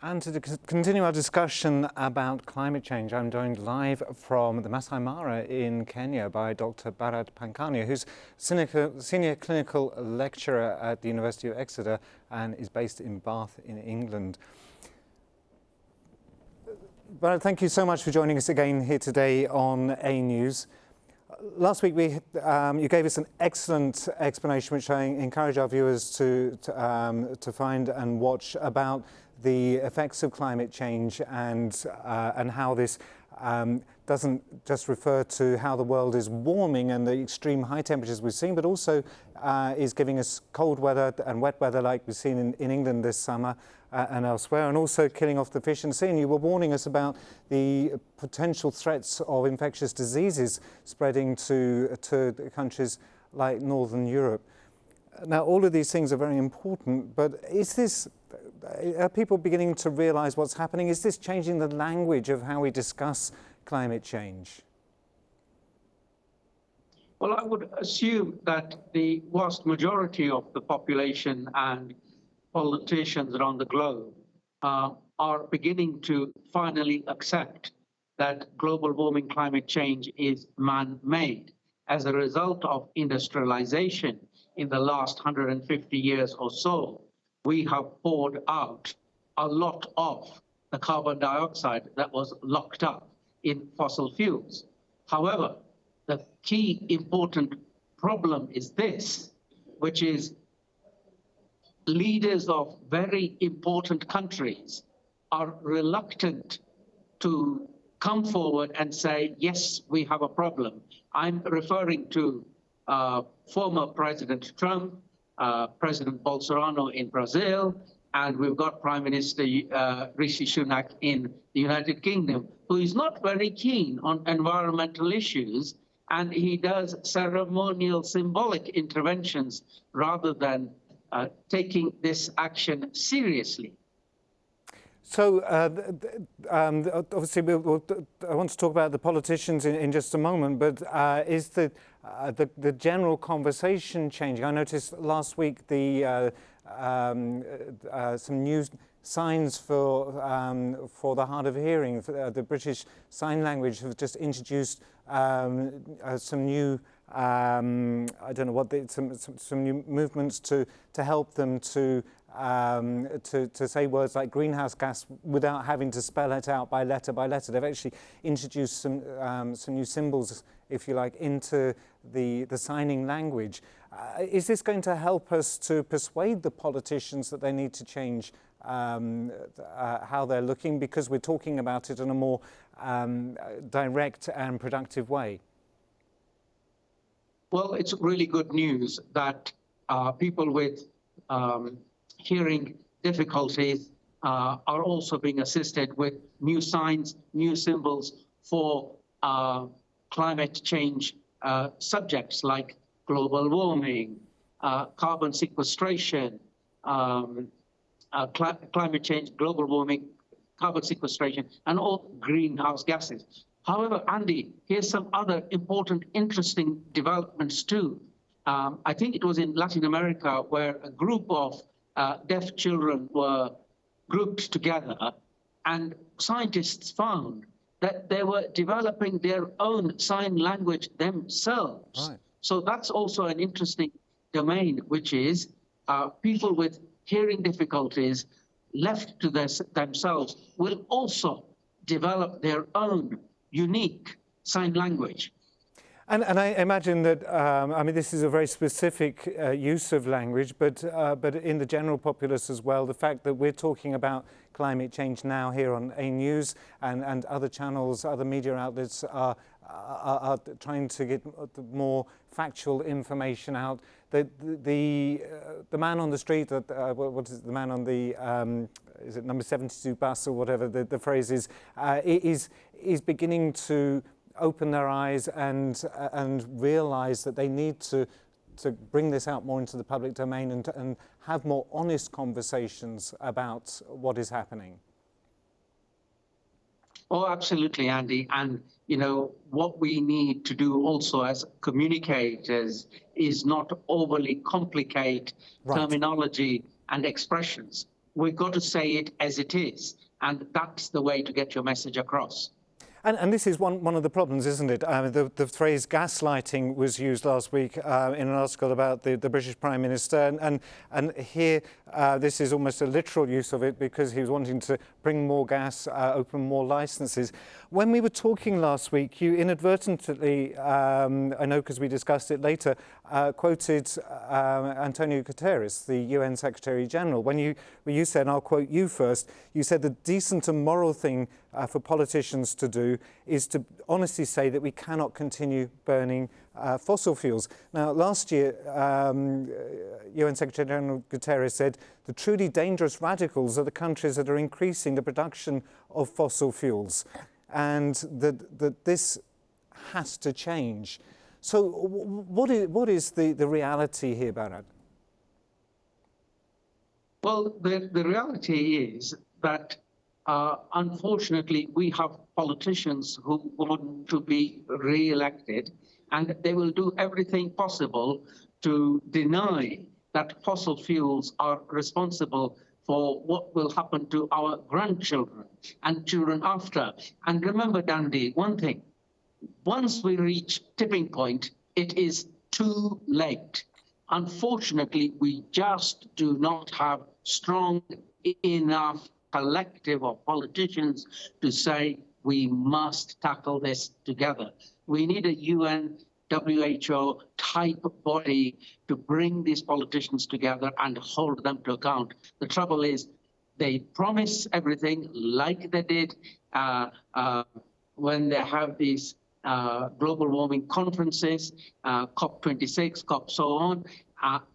And to continue our discussion about climate change, I'm joined live from the Masai Mara in Kenya by Dr. Bharat Pankhania, who's senior clinical lecturer at the University of Exeter and is based in Bath in England. Bharat, thank you so much for joining us again here today on aNews. Last week you gave us an excellent explanation, which I encourage our viewers to find and watch, about the effects of climate change and how this doesn't just refer to how the world is warming and the extreme high temperatures we've seen, but also is giving us cold weather and wet weather like we've seen in England this summer and elsewhere, and also killing off the fish in the sea. And you were warning us about the potential threats of infectious diseases spreading to countries like Northern Europe. Now, all of these things are very important, but are people beginning to realise what's happening? Is this changing the language of how we discuss climate change? Well, I would assume that the vast majority of the population and politicians around the globe are beginning to finally accept that global warming climate change is man-made as a result of industrialization. In the last 150 years or so, we have poured out a lot of the carbon dioxide that was locked up in fossil fuels. However, the key important problem is this, which is leaders of very important countries are reluctant to come forward and say, yes, we have a problem. I'm referring to former President Trump, President Bolsonaro in Brazil, and we've got Prime Minister Rishi Sunak in the United Kingdom, who is not very keen on environmental issues, and he does ceremonial, symbolic interventions rather than taking this action seriously. So, obviously, I want to talk about the politicians in just a moment, but is the general conversation changing? I noticed last week some new signs for the hard of hearing. The British Sign Language have just introduced some new, I don't know what, some new movements to help them to say words like greenhouse gas without having to spell it out by letter by letter. They've actually introduced some new symbols, if you like, into the signing language. Is this going to help us to persuade the politicians that they need to change how they're looking, because we're talking about it in a more direct and productive way? Well, it's really good news that people with hearing difficulties are also being assisted with new signs, new symbols for climate change subjects like global warming, carbon sequestration, climate change, global warming, carbon sequestration, and all greenhouse gases. However, Andy, here's some other important, interesting developments too. I think it was in Latin America where a group of deaf children were grouped together, and scientists found that they were developing their own sign language themselves. Right. So that's also an interesting domain, which is people with hearing difficulties left to themselves will also develop their own unique sign language. And I imagine that, I mean, this is a very specific use of language, but in the general populace as well, the fact that we're talking about climate change now here on aNews and other channels, other media outlets are trying to get more factual information out. The man on the street, what is it, the man on the, is it number 72 bus or whatever the phrase is beginning to open their eyes and realise that they need to bring this out more into the public domain and have more honest conversations about what is happening. Oh, absolutely, Andy. And, you know, what we need to do also as communicators is not overly complicate terminology and expressions. we've got to say it as it is. And that's the way to get your message across. And this is one of the problems, isn't it? The phrase gaslighting was used last week in an article about the British Prime Minister, and here this is almost a literal use of it because he was wanting to bring more gas, open more licences. When we were talking last week, you inadvertently, I know because we discussed it later, quoted Antonio Guterres, the UN Secretary General. When you said, and I'll quote you first, you said the decent and moral thing for politicians to do is to honestly say that we cannot continue burning fossil fuels. Now, last year, UN Secretary General Guterres said the truly dangerous radicals are the countries that are increasing the production of fossil fuels, and that this has to change. So what is the reality here, Bharat? Well, the reality is that unfortunately, we have politicians who want to be re-elected, and they will do everything possible to deny that fossil fuels are responsible for what will happen to our grandchildren and children after. And remember, Dandy, one thing, once we reach tipping point, it is too late. Unfortunately, we just do not have strong enough collective of politicians to say we must tackle this together. We need a UN, WHO type body to bring these politicians together and hold them to account. The trouble is they promise everything like they did when they have these global warming conferences, COP26, COP so on,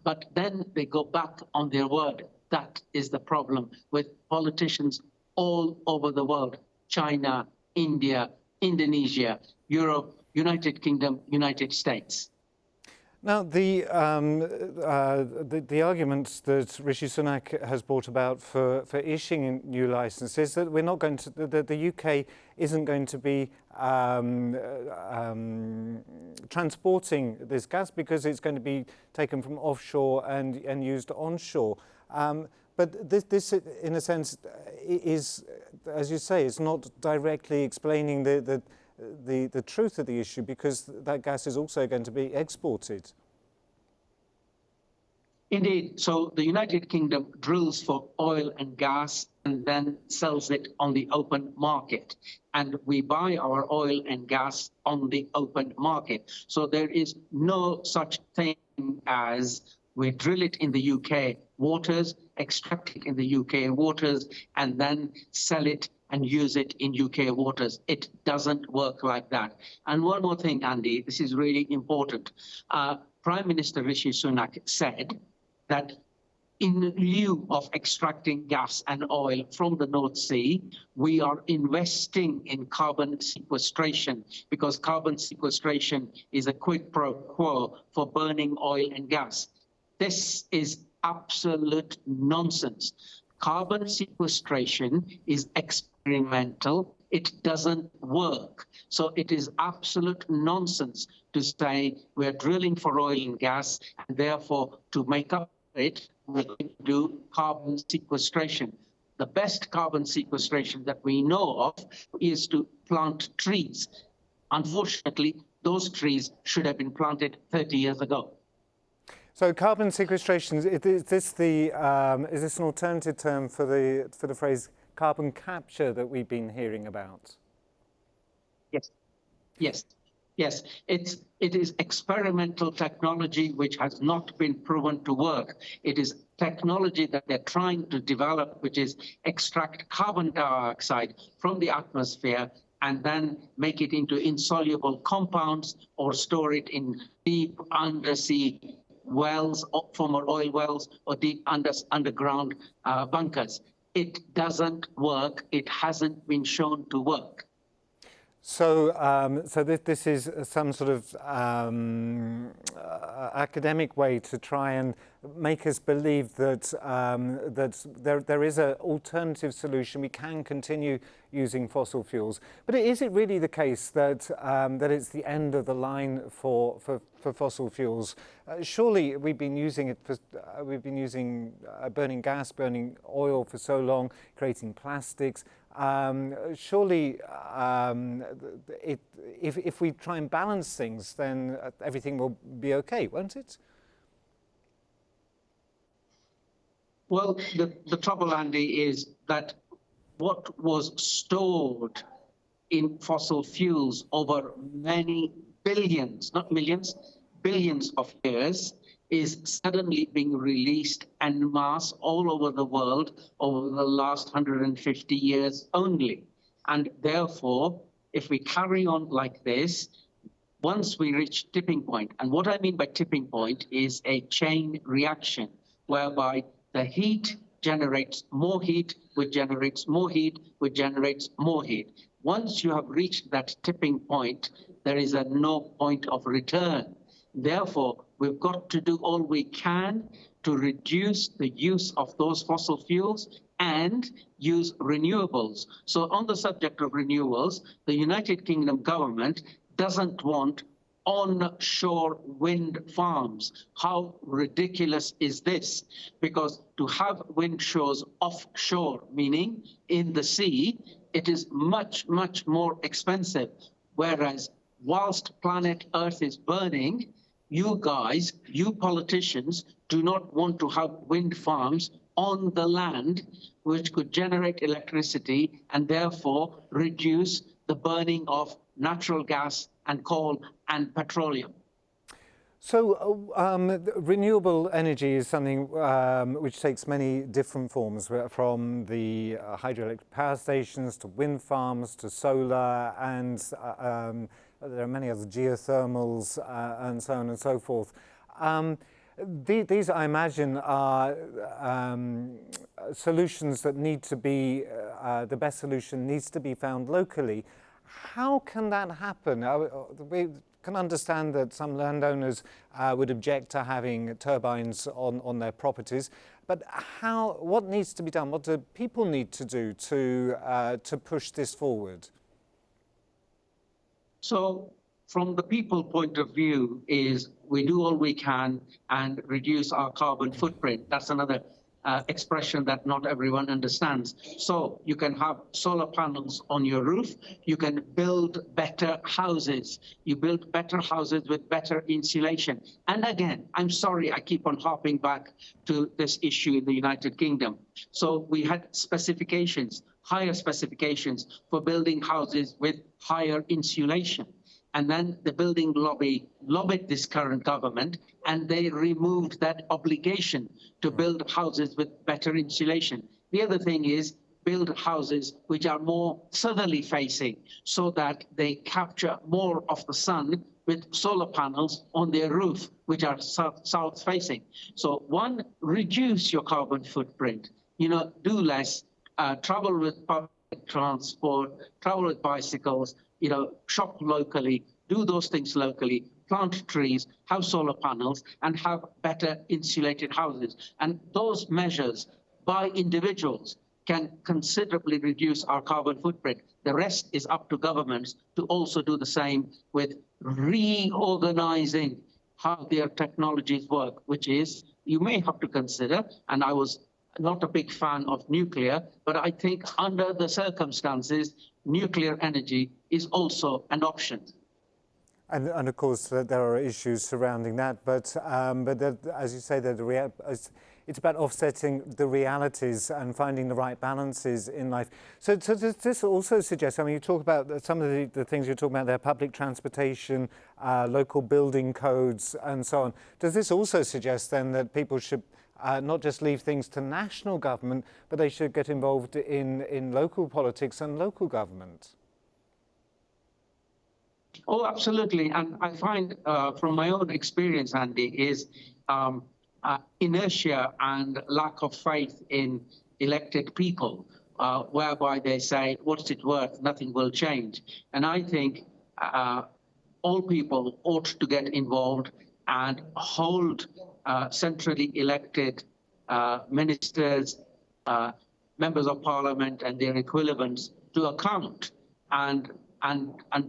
but then they go back on their word. That is the problem with politicians all over the world: China, India, Indonesia, Europe, United Kingdom, United States. Now, the argument that Rishi Sunak has brought about for issuing new licences, that we're not going to, that the UK isn't going to be transporting this gas because it's going to be taken from offshore and used onshore. But this, in a sense, is, as you say, it's not directly explaining the truth of the issue, because that gas is also going to be exported. Indeed. So the United Kingdom drills for oil and gas and then sells it on the open market. And we buy our oil and gas on the open market. So there is no such thing as we drill it in the UK waters, extract it in the UK waters, and then sell it and use it in UK waters. It doesn't work like that. And one more thing, Andy, this is really important. Prime Minister Rishi Sunak said that in lieu of extracting gas and oil from the North Sea, we are investing in carbon sequestration, because carbon sequestration is a quid pro quo for burning oil and gas. This is absolute nonsense. Carbon sequestration is experimental. It doesn't work. So it is absolute nonsense to say we're drilling for oil and gas, and therefore to make up for it, we're going to do carbon sequestration. The best carbon sequestration that we know of is to plant trees. Unfortunately, those trees should have been planted 30 years ago. So carbon sequestration, is this an alternative term for the phrase carbon capture that we've been hearing about? Yes, yes, yes. It is experimental technology which has not been proven to work. It is technology that they're trying to develop, which is extract carbon dioxide from the atmosphere and then make it into insoluble compounds or store it in deep undersea wells, former oil wells, or deep underground bunkers. It doesn't work. It hasn't been shown to work. So, this is some sort of academic way to try and make us believe that there is an alternative solution. We can continue using fossil fuels. But is it really the case that that it's the end of the line for fossil fuels? Surely we've been using it for burning gas, burning oil for so long, creating plastics. Surely, if we try and balance things, then everything will be okay, won't it? Well, the trouble, Andy, is that what was stored in fossil fuels over many billions, not millions, billions of years, is suddenly being released en masse all over the world over the last 150 years only. And therefore, if we carry on like this, once we reach tipping point, and what I mean by tipping point is a chain reaction, whereby the heat generates more heat, which generates more heat, which generates more heat. Once you have reached that tipping point, there is no point of return. Therefore, we've got to do all we can to reduce the use of those fossil fuels and use renewables. So on the subject of renewables, the United Kingdom government doesn't want onshore wind farms. How ridiculous is this? Because to have wind shows offshore, meaning in the sea, it is much, much more expensive. Whereas whilst planet Earth is burning, you guys, you politicians, do not want to have wind farms on the land, which could generate electricity and therefore reduce the burning of natural gas and coal and petroleum. So renewable energy is something which takes many different forms, from the hydroelectric power stations to wind farms to solar, and there are many other geothermals and so on and so forth. These, I imagine, are solutions that need to be, the best solution needs to be found locally. How can that happen? We can understand that some landowners would object to having turbines on their properties, but what needs to be done? What do people need to do to push this forward? So from the people point of view is we do all we can and reduce our carbon footprint. That's another expression that not everyone understands. So you can have solar panels on your roof. You can build better houses. You build better houses with better insulation. And again, I'm sorry, I keep on harping back to this issue in the United Kingdom. So we had specifications, higher specifications for building houses with higher insulation. And then the building lobby lobbied this current government, and they removed that obligation to build houses with better insulation. The other thing is build houses which are more southerly facing, so that they capture more of the sun with solar panels on their roof, which are south facing. So one, reduce your carbon footprint, do less, travel with public transport, travel with bicycles, shop locally, do those things locally, plant trees, have solar panels, and have better insulated houses. And those measures by individuals can considerably reduce our carbon footprint. The rest is up to governments to also do the same with reorganizing how their technologies work, which is, you may have to consider, and I was not a big fan of nuclear, but I think under the circumstances, nuclear energy is also an option. And of course, there are issues surrounding that, but as you say, it's about offsetting the realities and finding the right balances in life. So does this also suggest, you talk about some of the things you're talking about there, public transportation, local building codes, and so on. Does this also suggest then that people should not just leave things to national government, but they should get involved in local politics and local government? Oh, absolutely. And I find from my own experience, Andy, is inertia and lack of faith in elected people, whereby they say, what's it worth? Nothing will change. And I think all people ought to get involved and hold centrally elected ministers, members of parliament and their equivalents to account and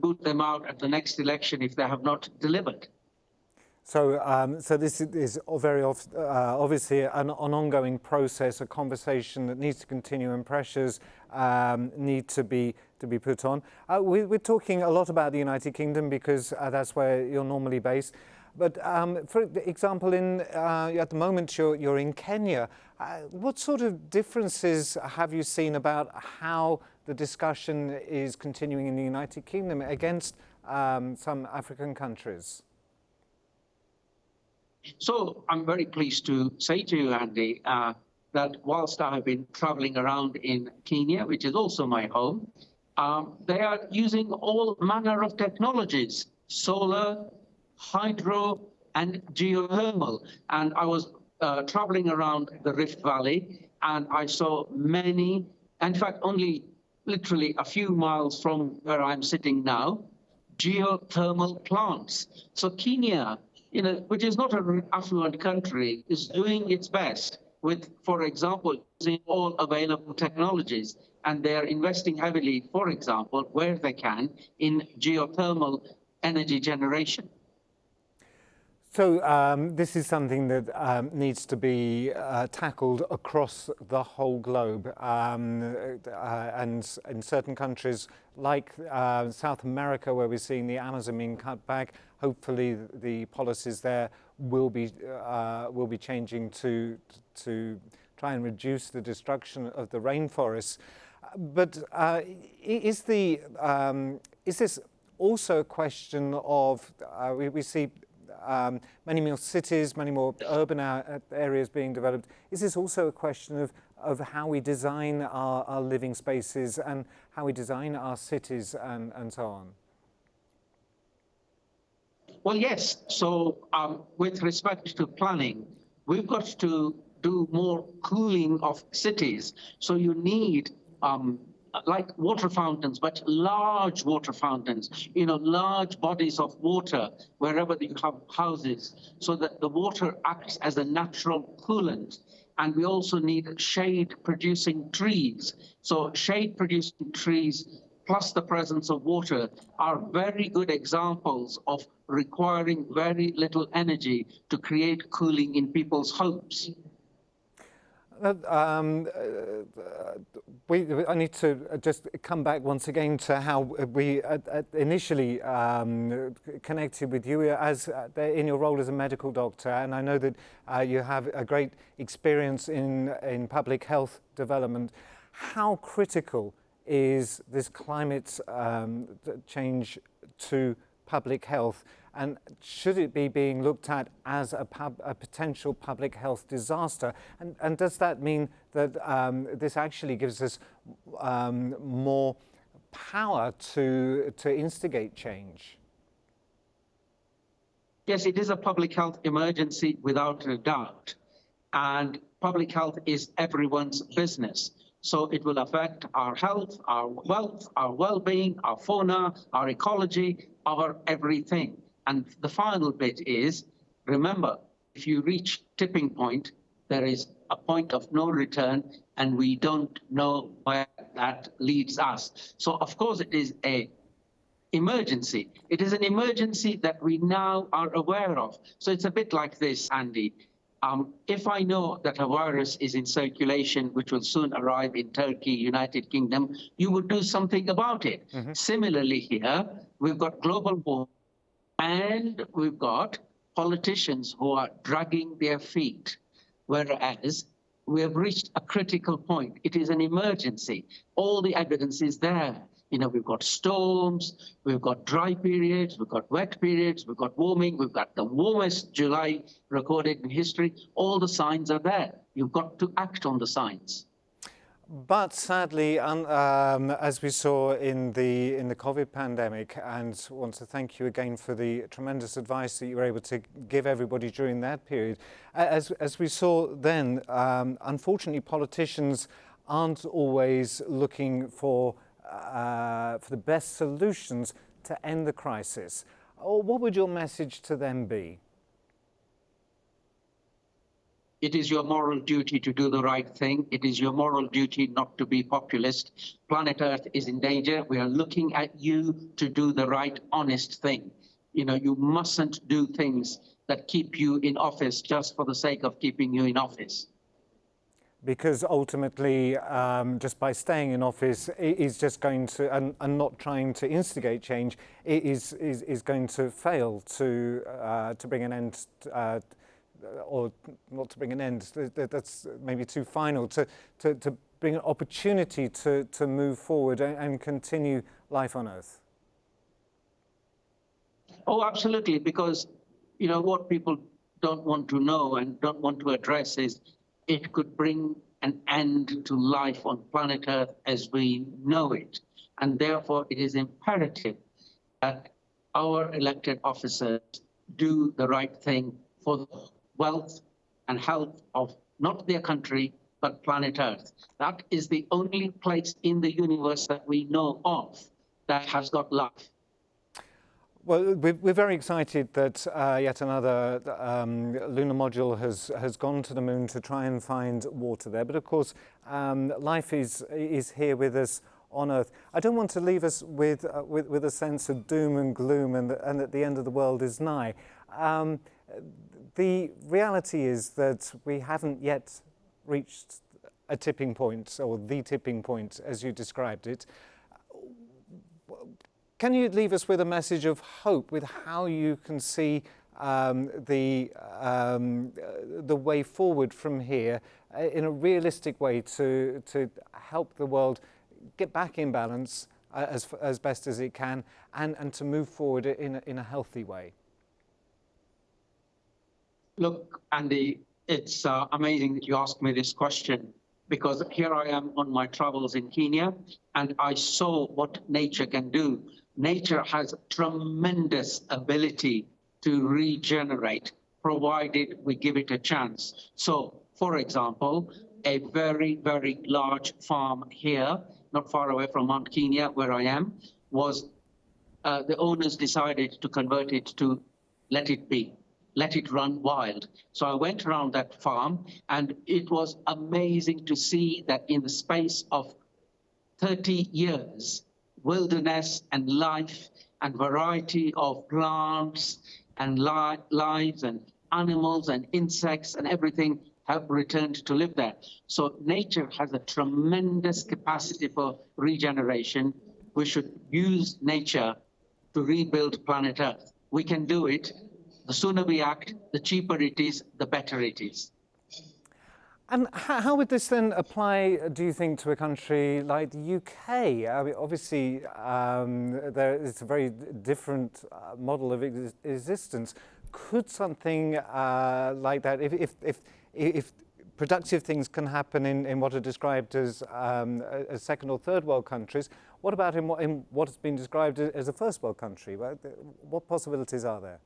boot them out at the next election if they have not delivered. So, so this is very obviously an ongoing process, a conversation that needs to continue, and pressures need to be put on. We're talking a lot about the United Kingdom because that's where you're normally based. But for example, at the moment you're in Kenya. What sort of differences have you seen about how the discussion is continuing in the United Kingdom against some African countries? So I'm very pleased to say to you, Andy, that whilst I have been traveling around in Kenya, which is also my home, they are using all manner of technologies, solar, hydro, and geothermal. And I was traveling around the Rift Valley, and I saw many, in fact, only literally a few miles from where I'm sitting now, geothermal plants. So Kenya, which is not an affluent country, is doing its best with, for example, using all available technologies. And they're investing heavily, for example, where they can, in geothermal energy generation. So this is something that needs to be tackled across the whole globe, and in certain countries like South America, where we're seeing the Amazon being cut back, hopefully the policies there will be changing to try and reduce the destruction of the rainforests. But is this also a question of we see many more cities, many more urban areas being developed? Is this also a question of how we design our living spaces and how we design our cities and so on? Well, yes. So with respect to planning, we've got to do more cooling of cities. So you need like water fountains, but large water fountains, large bodies of water wherever you have houses, so that the water acts as a natural coolant. And we also need shade-producing trees. So shade-producing trees plus the presence of water are very good examples of requiring very little energy to create cooling in people's homes. I need to just come back once again to how we initially connected with you as in your role as a medical doctor, and I know that you have a great experience in public health development. How critical is this climate change to public health, and should it be being looked at as a potential public health disaster? And does that mean that this actually gives us more power to instigate change? Yes, it is a public health emergency without a doubt. And public health is everyone's business. So it will affect our health, our wealth, our well-being, our fauna, our ecology, our everything. And the final bit is, remember, if you reach tipping point, there is a point of no return, and we don't know where that leads us. So, of course, it is an emergency. It is an emergency that we now are aware of. So it's a bit like this, Andy. If I know that a virus is in circulation, which will soon arrive in Turkey, United Kingdom, you would do something about it. Mm-hmm. Similarly here, we've got global warming, and we've got politicians who are dragging their feet, whereas we have reached a critical point. It is an emergency. All the evidence is there. We've got storms, we've got dry periods, we've got wet periods, we've got warming, we've got the warmest July recorded in history. All the signs are there. You've got to act on the signs. But sadly, as we saw in the COVID pandemic, and I want to thank you again for the tremendous advice that you were able to give everybody during that period. As we saw then, unfortunately, politicians aren't always looking for the best solutions to end the crisis. What would your message to them be? It is your moral duty to do the right thing. It is your moral duty not to be populist. Planet Earth is in danger. We are looking at you to do the right, honest thing. You know, you mustn't do things that keep you in office just for the sake of keeping you in office. Because ultimately, just by staying in office, it is just going to, and not trying to instigate change, it is going to fail to bring an end, or not to bring an end. That's maybe too final. To bring an opportunity to move forward and continue life on Earth. Oh, absolutely. Because you know what people don't want to know and don't want to address is, it could bring an end to life on planet Earth as we know it. And therefore, it is imperative that our elected officers do the right thing for the wealth and health of not their country, but planet Earth. That is the only place in the universe that we know of that has got life. Well, we're very excited that yet another lunar module has gone to the moon to try and find water there. But of course, life is here with us on Earth. I don't want to leave us with a sense of doom and gloom and that the end of the world is nigh. The reality is that we haven't yet reached a tipping point, or the tipping point, as you described it. Can you leave us with a message of hope, with how you can see the way forward from here in a realistic way to help the world get back in balance as best as it can, and to move forward in a healthy way? Look, Andy, it's amazing that you asked me this question, because here I am on my travels in Kenya, and I saw what nature can do. Nature has tremendous ability to regenerate, provided we give it a chance. So, for example, a very, very large farm here, not far away from Mount Kenya, where I am, was the owners decided to convert it to let it be, let it run wild. So I went around that farm, and it was amazing to see that in the space of 30 years, wilderness and life and variety of plants and lives and animals and insects and everything have returned to live there. So nature has a tremendous capacity for regeneration. We should use nature to rebuild planet Earth. We can do it. The sooner we act, the cheaper it is, the better it is. And how would this then apply, do you think, to a country like the UK? I mean, obviously, it's a very different model of existence. Could something like that, if productive things can happen in what are described as second or third world countries, what about in what has been described as a first world country? What possibilities are there?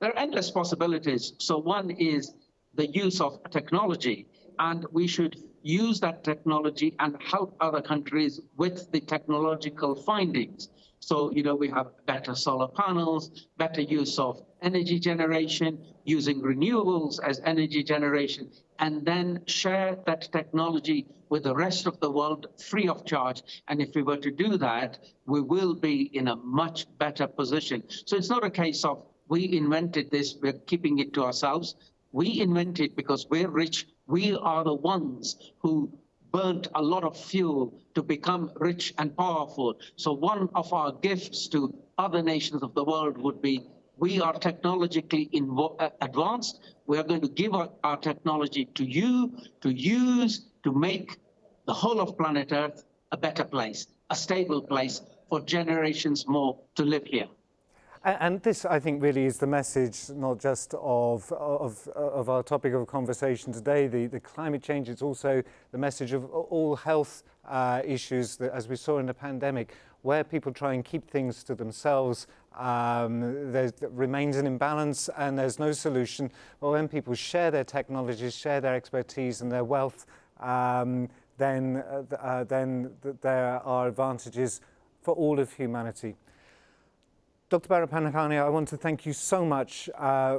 There are endless possibilities. So one is the use of technology, and we should use that technology and help other countries with the technological findings. So, you know, we have better solar panels, better use of energy generation, using renewables as energy generation, and then share that technology with the rest of the world free of charge. And if we were to do that, we will be in a much better position. So it's not a case of we invented this, we're keeping it to ourselves. We invent it because we're rich. We are the ones who burnt a lot of fuel to become rich and powerful. So one of our gifts to other nations of the world would be, we are technologically advanced. We are going to give our technology to you to use to make the whole of planet Earth a better place, a stable place for generations more to live here. And this, I think, really is the message, not just of our topic of conversation today, the climate change. It's also the message of all health issues that, as we saw in the pandemic, where people try and keep things to themselves, there remains an imbalance and there's no solution. But when people share their technologies, share their expertise and their wealth, then there are advantages for all of humanity. Dr. Bharat Pankhania, I want to thank you so much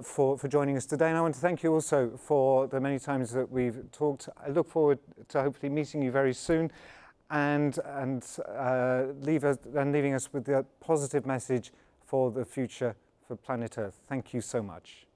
for joining us today, and I want to thank you also for the many times that we've talked. I look forward to hopefully meeting you very soon and leaving us with a positive message for the future for planet Earth. Thank you so much.